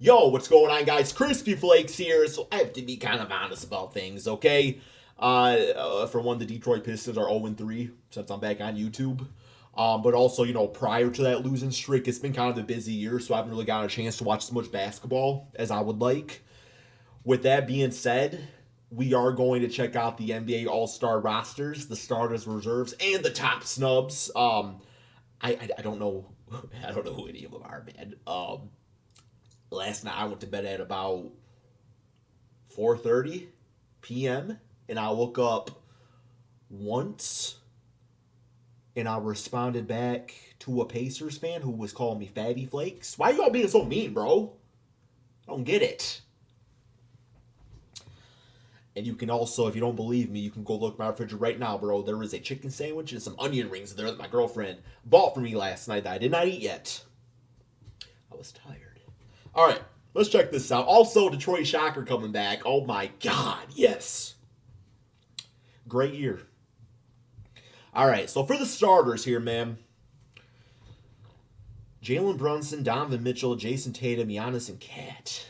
Yo, what's going on, guys? Crispy Flakes here, so I have to be kind of honest about things, okay? For one, the Detroit Pistons are 0-3 since I'm back on YouTube. But also, prior to that losing streak, it's been kind of a busy year, so I haven't really gotten a chance to watch as much basketball as I would like. With that being said, we are going to check out the NBA All-Star rosters, the starters, reserves, and the top snubs. I don't know, I don't know who any of them are, man. Last night I went to bed at about 4:30 p.m. and I woke up once and I responded back to a Pacers fan who was calling me Fatty Flakes. Why you all being so mean, bro? I don't get it. And you can also, if you don't believe me, you can go look at my refrigerator right now, bro. There is a chicken sandwich and some onion rings there that my girlfriend bought for me last night that I did not eat yet. I was tired. All right, let's check this out. Also, Detroit Shocker coming back. Oh my God, yes. Great year. All right, so for the starters here, man. Jalen Brunson, Donovan Mitchell, Jason Tatum, Giannis, and Cat.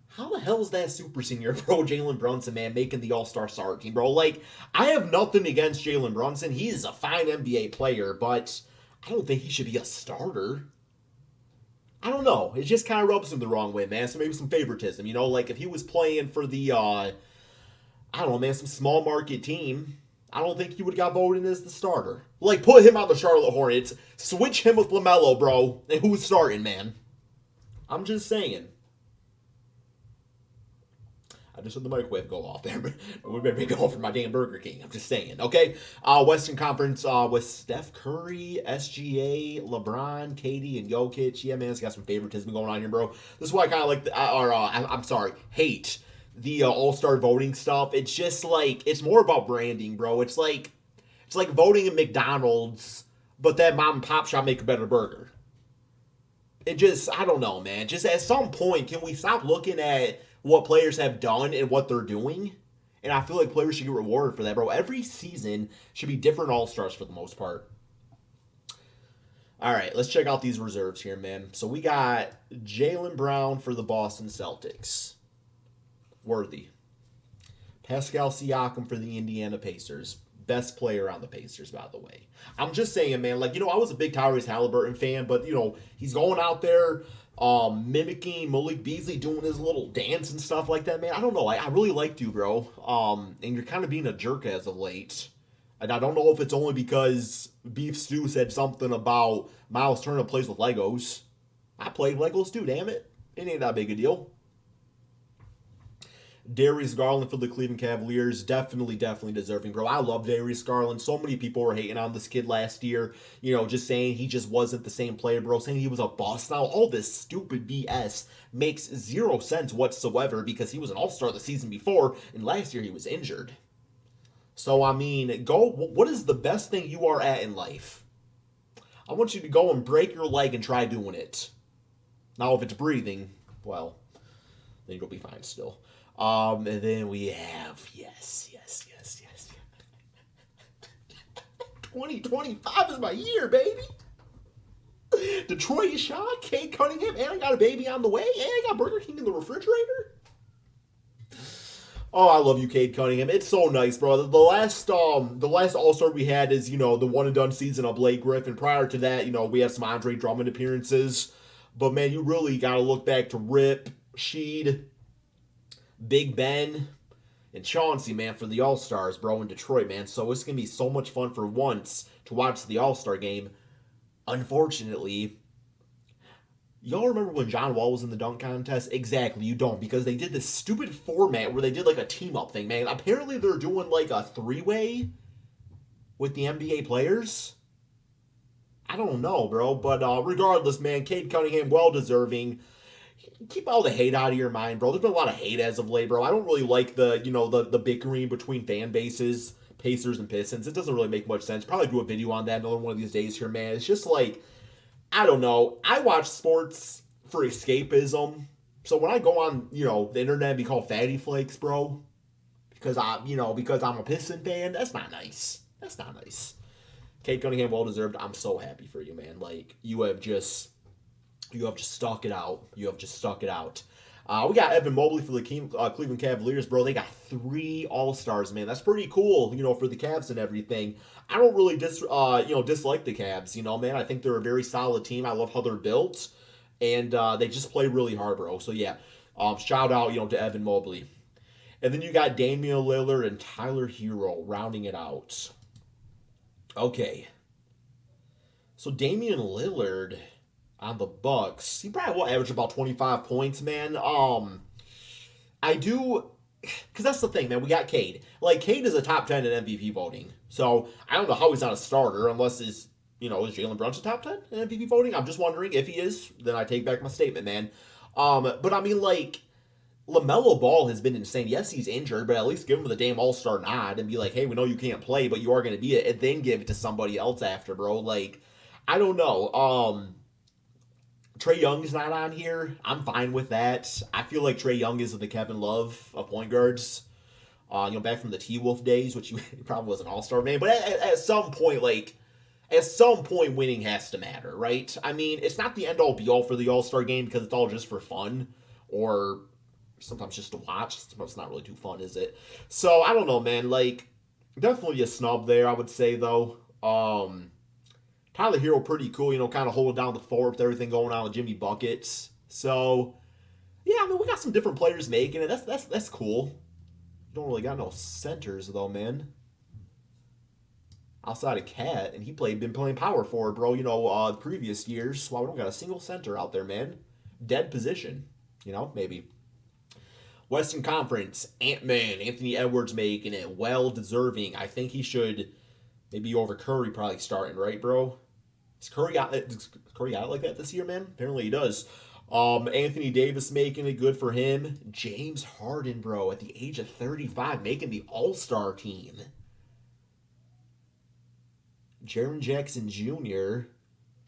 How the hell is that super senior, bro? Jalen Brunson, man, making the All-Star star team, bro. Like, I have nothing against Jalen Brunson. He's a fine NBA player, but I don't think he should be a starter. I don't know. It just kind of rubs him the wrong way, man. So maybe some favoritism, Like if he was playing for the, I don't know, man, some small market team, I don't think he would have got voted in as the starter. Like put him on the Charlotte Hornets, switch him with LaMelo, bro, and who's starting, man? I'm just saying. I just heard the microwave go off there, but we better be going for my damn Burger King. I'm just saying, okay? Western Conference with Steph Curry, SGA, LeBron, KD, and Jokic. Yeah, man, it's got some favoritism going on here, bro. This is why I kind of like, I'm sorry, hate the All-Star voting stuff. It's just like, it's more about branding, bro. It's like voting at McDonald's, but that mom and pop shop make a better burger. It just, I don't know, man. Just at some point, can we stop looking at what players have done and what they're doing? And I feel like players should get rewarded for that, bro. Every season should be different All Stars for the most part. All right, let's check out these reserves here, man. So we got Jalen Brown for the Boston Celtics. Worthy. Pascal Siakam for the Indiana Pacers. Best player on the Pacers, by the way. I'm just saying, man, I was a big Tyrese Halliburton fan, but, he's going out there mimicking Malik Beasley, doing his little dance and stuff like that, man. I don't know. I really liked you, bro. And you're kind of being a jerk as of late. And I don't know if it's only because Beef Stew said something about Miles Turner plays with Legos. I played Legos too, damn it. It ain't that big a deal. Darius Garland for the Cleveland Cavaliers, definitely deserving, bro. I love Darius Garland. So many people were hating on this kid last year, just saying he just wasn't the same player, bro, saying he was a bust. Now, all this stupid BS makes zero sense whatsoever because he was an all-star the season before, and last year he was injured. So, I mean, what is the best thing you are at in life? I want you to go and break your leg and try doing it. Now, if it's breathing, well, then you'll be fine still. And then we have, yes. 2025 is my year, baby. Detroit is shot, Kate Cunningham, and I got a baby on the way, and I got Burger King in the refrigerator. Oh, I love you, Cade Cunningham. It's so nice, bro. The last All Star we had is the one and done season of Blake Griffin. Prior to that, we had some Andre Drummond appearances, but man, you really got to look back to Rip, Sheed, Big Ben, and Chauncey, man, for the All Stars, bro, in Detroit, man. So it's gonna be so much fun for once to watch the All Star game. Unfortunately, y'all remember when John Wall was in the dunk contest? Exactly, you don't, because they did this stupid format where they did like a team up thing, man. Apparently, they're doing like a three-way with the NBA players. I don't know, bro, but regardless, man, Cade Cunningham, well deserving. Keep all the hate out of your mind, bro. There's been a lot of hate as of late, bro. I don't really like the bickering between fan bases, Pacers and Pistons. It doesn't really make much sense. Probably do a video on that another one of these days here, man. It's just like, I don't know. I watch sports for escapism. So when I go on, the internet and be called Fatty Flakes, bro, because I'm a Piston fan, that's not nice. That's not nice. Kate Cunningham, well deserved. I'm so happy for you, man. Like, you have just You have just stuck it out. You have just stuck it out. We got Evan Mobley for the Cleveland Cavaliers, bro. They got 3 All-Stars, man. That's pretty cool, for the Cavs and everything. I don't really dislike the Cavs, man. I think they're a very solid team. I love how they're built, and they just play really hard, bro. So yeah, shout out, to Evan Mobley. And then you got Damian Lillard and Tyler Hero rounding it out. Okay, so Damian Lillard on the Bucks, he probably will average about 25 points, man. I do, because that's the thing, man. We got Cade. Like, Cade is a top 10 in MVP voting. So I don't know how he's not a starter unless is Jalen Brunson top 10 in MVP voting? I'm just wondering. If he is, then I take back my statement, man. But I mean, like, LaMelo Ball has been insane. Yes, he's injured, but at least give him the damn All-Star nod and be like, hey, we know you can't play, but you are going to be it, and then give it to somebody else after, bro. Like, I don't know. Trae Young's not on here. I'm fine with that. I feel like Trae Young is the Kevin Love of point guards. Back from the T-Wolf days, which he probably was an all-star, man. But at some point, winning has to matter, right? I mean, it's not the end-all, be-all for the all-star game because it's all just for fun, or sometimes just to watch. It's not really too fun, is it? So, I don't know, man. Like, definitely a snub there, I would say, though. Tyler Hero pretty cool, kind of holding down the fort with everything going on with Jimmy Buckets. So, yeah, I mean, we got some different players making it. That's cool. Don't really got no centers though, man. Outside of Cat, and been playing power forward, bro. The previous years. Well, we don't got a single center out there, man. Dead position. Maybe. Western Conference, Ant-Man, Anthony Edwards making it. Well deserving. I think he should maybe over Curry probably starting, right, bro? Does Curry got it like that this year, man? Apparently he does. Anthony Davis making it, good for him. James Harden, bro, at the age of 35, making the All-Star team. Jaren Jackson Jr.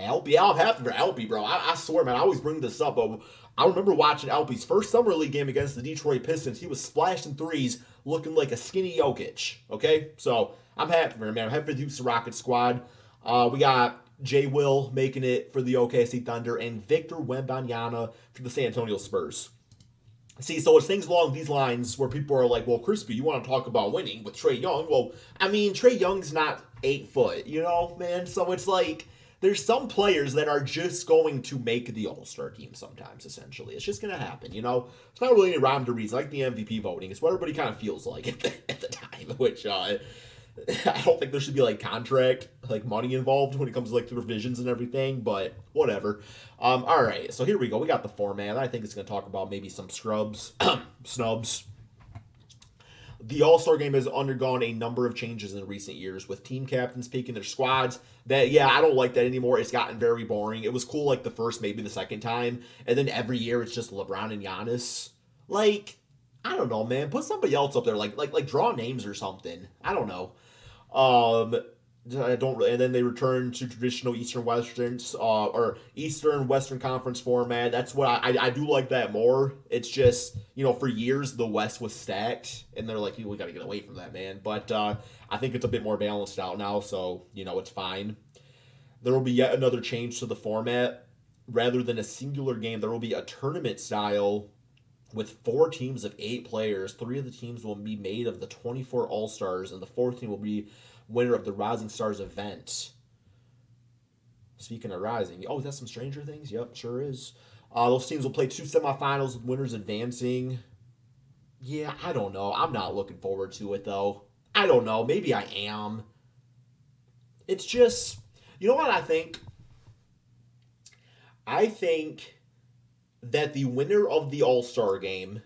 Alpi, I'm happy for Alpi, bro. I swear, man, I always bring this up, but I remember watching Alpi's first Summer League game against the Detroit Pistons. He was splashing threes, looking like a skinny Jokic, okay? So, I'm happy for him, man. I'm happy for the Houston Rockets squad. We got Jay Will making it for the OKC Thunder, and Victor Wembanyama for the San Antonio Spurs. See, so it's things along these lines where people are like, well, Crispy, you want to talk about winning with Trae Young? Well, I mean, Trae Young's not 8 foot, man? So it's like, there's some players that are just going to make the All-Star team sometimes, essentially. It's just going to happen, It's not really any rhyme to reason, like the MVP voting. It's what everybody kind of feels like at the time, which, I don't think there should be contract money involved when it comes to the revisions and everything, but whatever. All right, so here we go. We got the format. I think it's going to talk about maybe some snubs. The All-Star game has undergone a number of changes in recent years, with team captains picking their squads. I don't like that anymore. It's gotten very boring. It was cool the first, maybe the second time, and then every year it's just LeBron and Giannis. I don't know, man. Put somebody else up there, like draw names or something. I don't know. I don't really, and then they return to traditional Eastern Western Conference format. That's what I do like that more. It's just for years the West was stacked, and they're like, we got to get away from that, man. But I think it's a bit more balanced out now, so it's fine. There will be yet another change to the format. Rather than a singular game, there will be a tournament style with 4 teams of 8 players. 3 of the teams will be made of the 24 All-Stars, and the 4th team will be winner of the Rising Stars event. Speaking of Rising, is that some Stranger Things? Yep, sure is. Those teams will play 2 semifinals with winners advancing. Yeah, I don't know. I'm not looking forward to it, though. I don't know. Maybe I am. It's just, what I think? I think that the winner of the All-Star game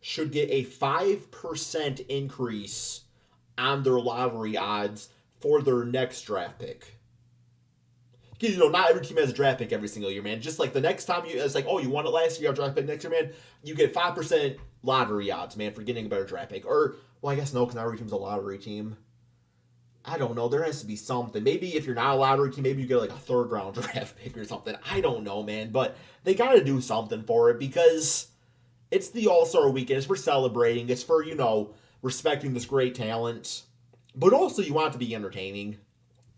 should get a 5% increase on their lottery odds for their next draft pick. Because, not every team has a draft pick every single year, man. Just the next time it's you won it last year, draft pick next year, man, you get 5% lottery odds, man, for getting a better draft pick. Or, well, I guess no, because not every team's a lottery team. I don't know. There has to be something. Maybe if you're not a lottery team, maybe you get a 3rd round draft pick or something. I don't know, man. But they got to do something for it because it's the All-Star weekend. It's for celebrating. It's for, respecting this great talent. But also you want it to be entertaining.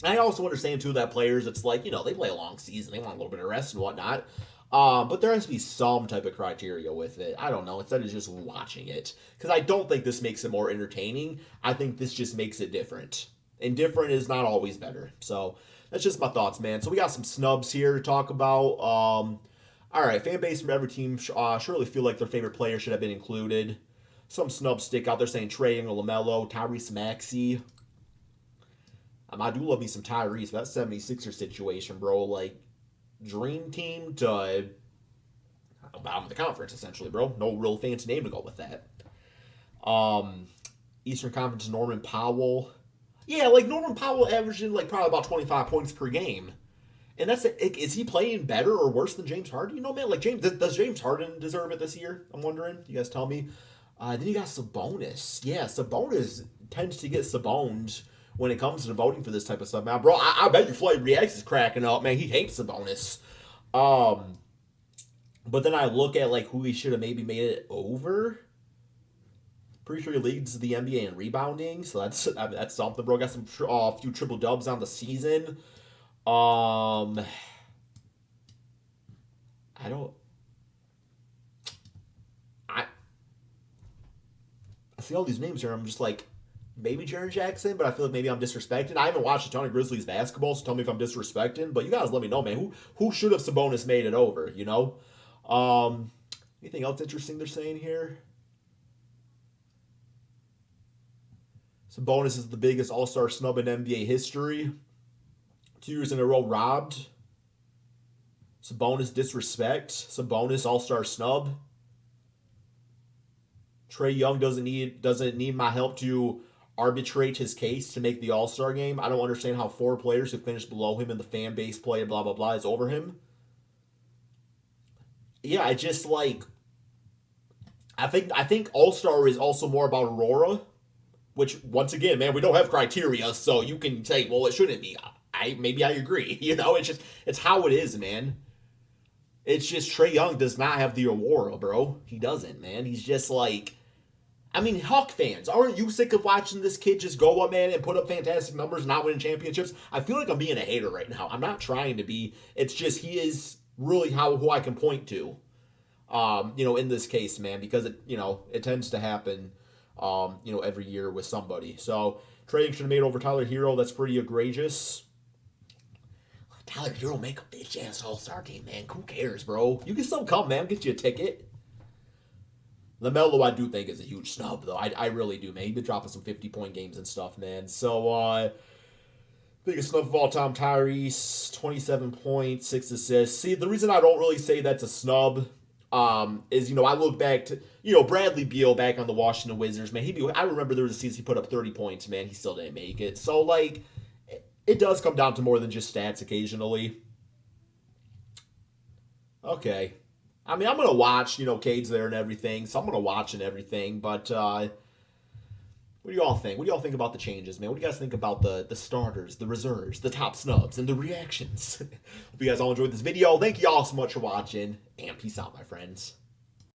I also understand, too, that players, it's they play a long season. They want a little bit of rest and whatnot. But there has to be some type of criteria with it. I don't know, instead of just watching it. Because I don't think this makes it more entertaining. I think this just makes it different. And different is not always better. So that's just my thoughts, man. So we got some snubs here to talk about. All right, fan base from every team surely feel like their favorite player should have been included. Some snubs stick out there saying Trae Young, LaMelo, Tyrese Maxey. I do love me some Tyrese, but that 76er situation, bro. Like, dream team to bottom of the conference, essentially, bro. No real fancy name to go with that. Eastern Conference Norman Powell. Yeah, like Norman Powell averaging like probably about 25 points per game. And that's it. Is he playing better or worse than James Harden? You know, man, like does James Harden deserve it this year? I'm wondering. You guys tell me. Then you got Sabonis. Yeah, Sabonis tends to get Saboned when it comes to voting for this type of stuff. Now, bro, I bet your Floyd Reacts is cracking up, man. He hates Sabonis. But then I look at like who he should have maybe made it over. Pretty sure he leads the NBA in rebounding, so that's something, bro. Got some few triple dubs on the season. I don't. I see all these names here. I'm just like, maybe Jaren Jackson, but I feel like maybe I'm disrespecting. I haven't watched a ton of Grizzlies basketball, so tell me if I'm disrespecting. But you guys let me know, man. Who should have Sabonis made it over? You know. Anything else interesting they're saying here? Sabonis is the biggest All-Star snub in NBA history. 2 years in a row robbed. Sabonis disrespect. Sabonis All-Star snub. Trae Young doesn't need my help to arbitrate his case to make the All-Star game. I don't understand how 4 players who finished below him in the fan base play blah blah blah is over him. Yeah, I just like I think All-Star is also more about Aurora, which once again, man, we don't have criteria, so you can say, well, it shouldn't be. Maybe I agree. You know, it's how it is, man. It's just Trae Young does not have the aurora, bro. He doesn't, man. He's just like, I mean, Hawk fans, aren't you sick of watching this kid just go up, man, and put up fantastic numbers, not winning championships? I feel like I'm being a hater right now. I'm not trying to be. It's just he is really who I can point to, in this case, man, because it tends to happen, every year with somebody. So Trae Young should have made over Tyler Hero. That's pretty egregious. Tyler Hero make a bitch ass All-Star team, man. Who cares, bro? You can still come, man. Get you a ticket. LaMelo, I do think is a huge snub, though. I really do, man. He's been dropping some 50-point games and stuff, man. So, biggest snub of all time, Tyrese, 27 points, 6 assists. See, the reason I don't really say that's a snub is, I look back to, Bradley Beal back on the Washington Wizards, man. I remember there was a season he put up 30 points, man. He still didn't make it. So, like, it does come down to more than just stats occasionally. Okay. I mean, I'm going to watch, Cade's there and everything, so I'm going to watch and everything, but what do you all think? What do y'all think about the changes, man? What do you guys think about the starters, the reserves, the top snubs, and the reactions? Hope you guys all enjoyed this video. Thank you all so much for watching, and peace out, my friends.